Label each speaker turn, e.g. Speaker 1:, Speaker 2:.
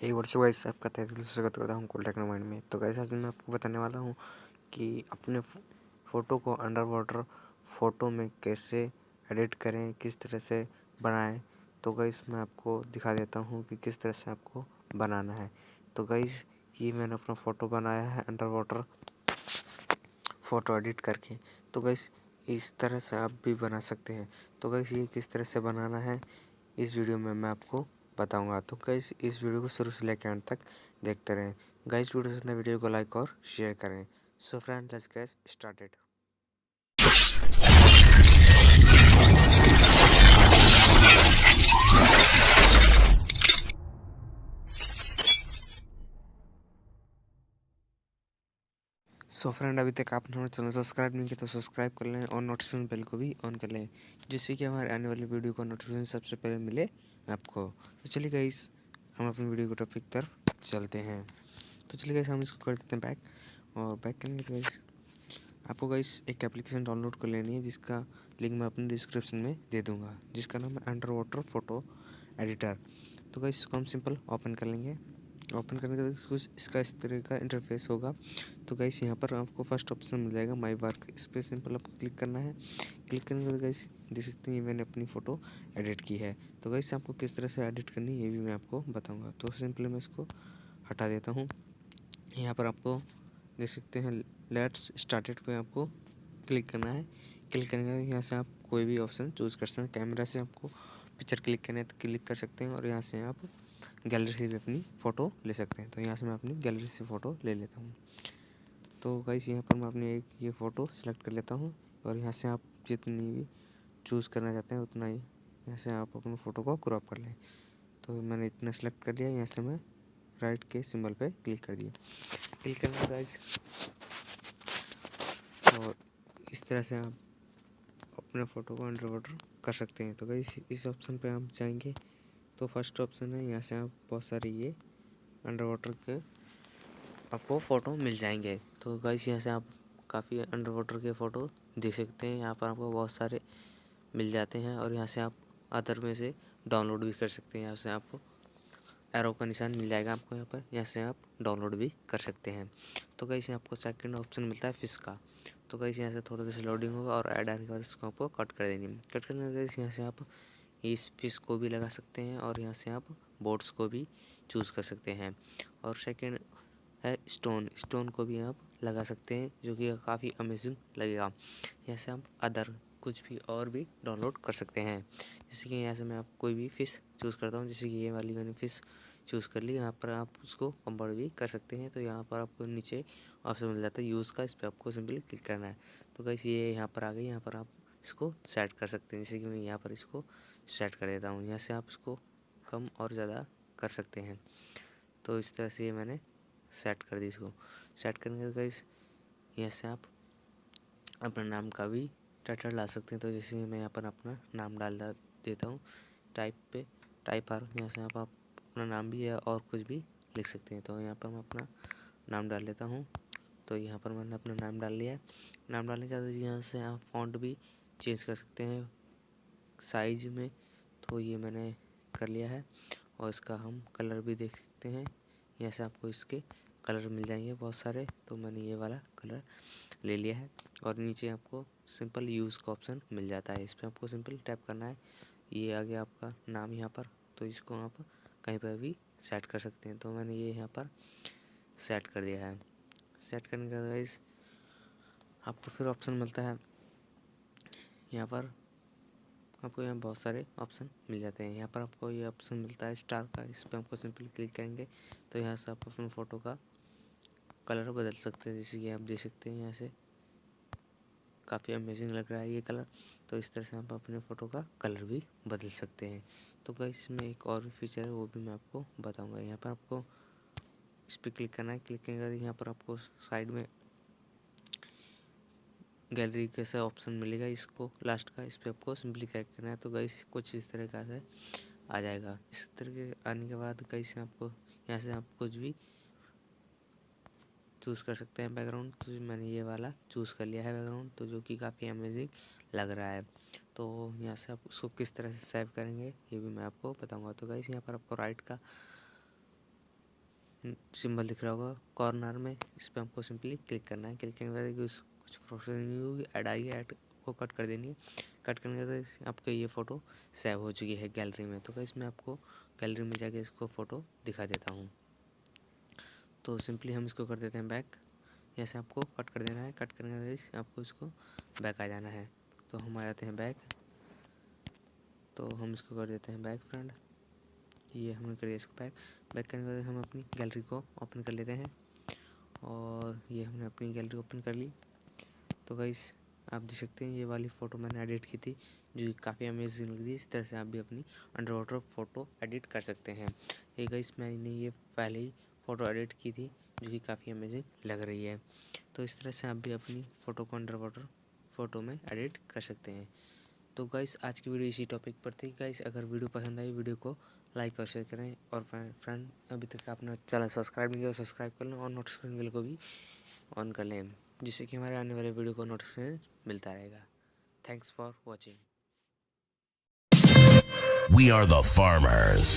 Speaker 1: एक वर्ष गाइस आपका तहे दिल से स्वागत करता हूँ कूल टेक्नोमाइंड में। तो गाइस आज मैं आपको बताने वाला हूँ कि अपने फ़ोटो को अंडर वाटर फ़ोटो में कैसे एडिट करें, किस तरह से बनाएं। तो गाइस मैं आपको दिखा देता हूँ कि किस तरह से आपको बनाना है। तो गाइस ये मैंने अपना फ़ोटो बनाया है अंडर वाटर फ़ोटो एडिट करके। तो गाइस इस तरह से आप भी बना सकते हैं। तो गाइस ये किस तरह से बनाना है इस वीडियो में मैं आपको बताऊंगा। तो गाइस इस वीडियो को शुरू से लेकर अंत तक देखते रहें। गाइस वीडियो पसंद है वीडियो को लाइक और शेयर करें। So friends let's get started. So friend अभी तक आपने हमारे चैनल सब्सक्राइब नहीं किया तो सब्सक्राइब कर लें और नोटिफिकेशन बेल को भी ऑन कर लें, जिससे कि हमारे आने वाली वीडियो का नोटिफिकेशन सबसे पहले मिले आपको। तो चलिए गाइस हम अपनी वीडियो को टॉपिक तरफ चलते हैं। तो चलिए गाइस हम इसको कर देते हैं बैक, और बैक करेंगे तो गाइस आपको गाइस एक एप्लीकेशन डाउनलोड कर लेनी है जिसका लिंक मैं अपने डिस्क्रिप्शन में दे दूंगा, जिसका नाम है अंडर वाटर फ़ोटो एडिटर। तो गाइस इसको हम सिंपल ओपन कर लेंगे। ओपन करने के बाद कुछ इसका इस तरह का इंटरफेस होगा। तो गाइस यहाँ पर आपको फर्स्ट ऑप्शन मिल जाएगा माई वर्क, इस पर सिंपल आपको क्लिक करना है। क्लिक करने के बाद गाइस देख सकते हैं मैंने अपनी फ़ोटो एडिट की है। तो गाइस आपको किस तरह से एडिट करनी है ये भी मैं आपको बताऊँगा। तो सिंपली मैं इसको हटा देता हूँ। यहाँ पर आपको देख सकते हैं लेट्स स्टार्टेड पे आपको क्लिक करना है। क्लिक करने के बाद यहाँ से आप कोई भी ऑप्शन चूज़ कर सकते हैं। कैमरा से आपको पिक्चर क्लिक करना है तो क्लिक कर सकते हैं, और यहाँ से आप गैलरी से भी अपनी फ़ोटो ले सकते हैं। तो यहाँ से मैं अपनी गैलरी से फ़ोटो ले लेता हूँ। तो गाइस यहाँ पर मैं अपनी एक ये फ़ोटो सेलेक्ट कर लेता हूँ, और यहाँ से आप जितनी भी चूज़ करना चाहते हैं उतना ही यहाँ से आप अपनी फ़ोटो को क्रॉप कर लें। तो मैंने इतना सेलेक्ट कर लिया, यहाँ से मैं राइट के सिंबल पे क्लिक कर दिया। क्लिक करने के गाइस और इस तरह से आप अपने फ़ोटो को अंडर वाटर कर सकते हैं। तो गाइस इस ऑप्शन पे आप जाएंगे तो फर्स्ट ऑप्शन है, यहाँ से आप बहुत सारे ये अंडर वाटर के आपको फ़ोटो मिल जाएंगे। तो गाइस यहाँ से आप काफ़ी अंडर वाटर के फ़ोटो देख सकते हैं। यहाँ पर आपको बहुत सारे मिल जाते हैं, और यहाँ से आप अदर में से डाउनलोड भी कर सकते हैं। यहाँ से आपको एरो का निशान मिल जाएगा आपको यहाँ पर, यहाँ से आप डाउनलोड भी कर सकते हैं। तो गाइस आपको सेकंड ऑप्शन मिलता है फिश का। तो गाइस यहाँ से थोड़ा देर लोडिंग होगा और ऐड आने के बाद इसको आपको कट कर देंगे। कट करने के बाद यहाँ से आप इस फिश को भी लगा सकते हैं, और यहाँ से आप बोट्स को भी चूज़ कर सकते हैं। और सेकेंड है स्टोन को भी आप लगा सकते हैं, जो कि काफ़ी अमेजिंग लगेगा। यहाँ से आप अदर कुछ भी और भी डाउनलोड कर सकते हैं। जैसे कि यहाँ से मैं आप कोई भी फ़िश चूज़ करता हूँ, जैसे कि ये वाली मैंने फ़िश चूज़ कर ली। यहाँ पर आप उसको कंवर्ट भी कर सकते हैं। तो यहाँ पर आपको नीचे ऑप्शन मिल जाता है यूज़ का, इस पर आपको सिंपली क्लिक करना है। तो गाइस ये यहाँ पर आ गई, यहाँ पर आप इसको सेट कर सकते हैं। जैसे कि मैं यहाँ पर इसको सेट कर देता हूँ। यहाँ से आप इसको कम और ज़्यादा कर सकते हैं। तो इस तरह से ये मैंने सेट कर दी। इसको सेट करने के बाद गाइस यहाँ से आप अपना नाम का भी टाइटल डाल सकते हैं। तो जैसे मैं यहाँ पर अपना नाम डाल देता हूँ टाइप पे, टाइप आर। यहाँ से आप अपना नाम भी या और कुछ भी लिख सकते हैं। तो यहाँ पर मैं अपना नाम डाल लेता हूँ। तो यहाँ पर मैंने अपना नाम डाल लिया है। नाम डालने के बाद यहाँ से आप फ़ॉन्ट भी चेंज कर सकते हैं साइज में। तो ये मैंने कर लिया है, और इसका हम कलर भी देख सकते हैं। यहाँ से आपको इसके कलर मिल जाएंगे बहुत सारे। तो मैंने ये वाला कलर ले लिया है, और नीचे आपको सिंपल यूज़ का ऑप्शन मिल जाता है। इस पर आपको सिंपल टैप करना है। ये आ गया आपका नाम यहाँ पर। तो इसको आप कहीं पर भी सेट कर सकते हैं। तो मैंने ये यहाँ पर सेट कर दिया है। सेट करने के बाद गाइस आपको फिर ऑप्शन मिलता है यहाँ पर। आपको यहाँ बहुत सारे ऑप्शन मिल जाते हैं। यहाँ पर आपको ये ऑप्शन मिलता है स्टार का, इस पर आपको सिंपली क्लिक करेंगे तो यहाँ से आप अपनी फ़ोटो का कलर बदल सकते हैं। जैसे कि आप देख सकते हैं यहाँ से काफ़ी अमेजिंग लग रहा है ये कलर। तो इस तरह से आप अपने फ़ोटो का कलर भी बदल सकते हैं। तो गाइस इसमें एक और भी फीचर है, वो भी मैं आपको बताऊँगा। यहाँ पर आपको इस पर क्लिक करना है। क्लिक करने के बाद यहाँ पर आपको साइड में गैलरी कैसा ऑप्शन मिलेगा, इसको लास्ट का, इस पर आपको सिंपली क्लिक करना है। तो गाइस कुछ इस तरह का से आ जाएगा। इस तरह के आने के बाद गाइस आपको यहाँ से आप कुछ भी चूज़ कर सकते हैं बैकग्राउंड। तो मैंने ये वाला चूज़ कर लिया है बैकग्राउंड, तो जो कि काफ़ी अमेजिंग लग रहा है। तो यहाँ से आप उसको किस तरह से सेव करेंगे ये भी मैं आपको बताऊंगा। तो गाइस यहाँ पर आपको राइट का सिंबल दिख रहा होगा कॉर्नर में, इस पर आपको सिंपली क्लिक करना है। क्लिक करने के बाद कुछ प्रोसेसिंग होगी, ऐड आई है, ऐड को कट कर देनी है। कट करने के बाद आपके ये फ़ोटो सेव हो चुकी है गैलरी में। तो गाइस मैं आपको गैलरी में जाके इसको फ़ोटो दिखा देता हूँ। तो सिंपली हम इसको कर देते हैं बैक। जैसे आपको कट कर देना है, कट करने के बाद आपको इसको बैक आ जाना है। तो हम आ जाते हैं बैक। तो हम इसको कर देते हैं बैक फ्रेंड। ये हमने कर दिया इसको बैक। बैक करने के बाद हम अपनी गैलरी को ओपन कर लेते हैं और ये हमने अपनी गैलरी ओपन कर ली। तो गाइस आप देख सकते हैं ये वाली फ़ोटो मैंने एडिट की थी जो कि काफ़ी अमेजिंग लग रही है। इस तरह से आप भी अपनी अंडर वाटर फ़ोटो एडिट कर सकते हैं। ये गाइस मैंने ये पहले ही फ़ोटो एडिट की थी जो कि काफ़ी अमेजिंग लग रही है। तो इस तरह से आप भी अपनी फ़ोटो को अंडर वाटर फ़ोटो में एडिट कर सकते हैं। तो गाइस आज की वीडियो इसी टॉपिक पर थी। गाइस अगर वीडियो पसंद आई वीडियो को लाइक और शेयर करें और फ्रेंड अभी तक आपने चैनल सब्सक्राइब नहीं किया तो सब्सक्राइब कर लें और नोटिफिकेशन बेल को भी ऑन कर लें, जिससे कि हमारे आने वाले वीडियो को नोटिफिकेशन मिलता रहेगा। Thanks for watching.
Speaker 2: We are the farmers.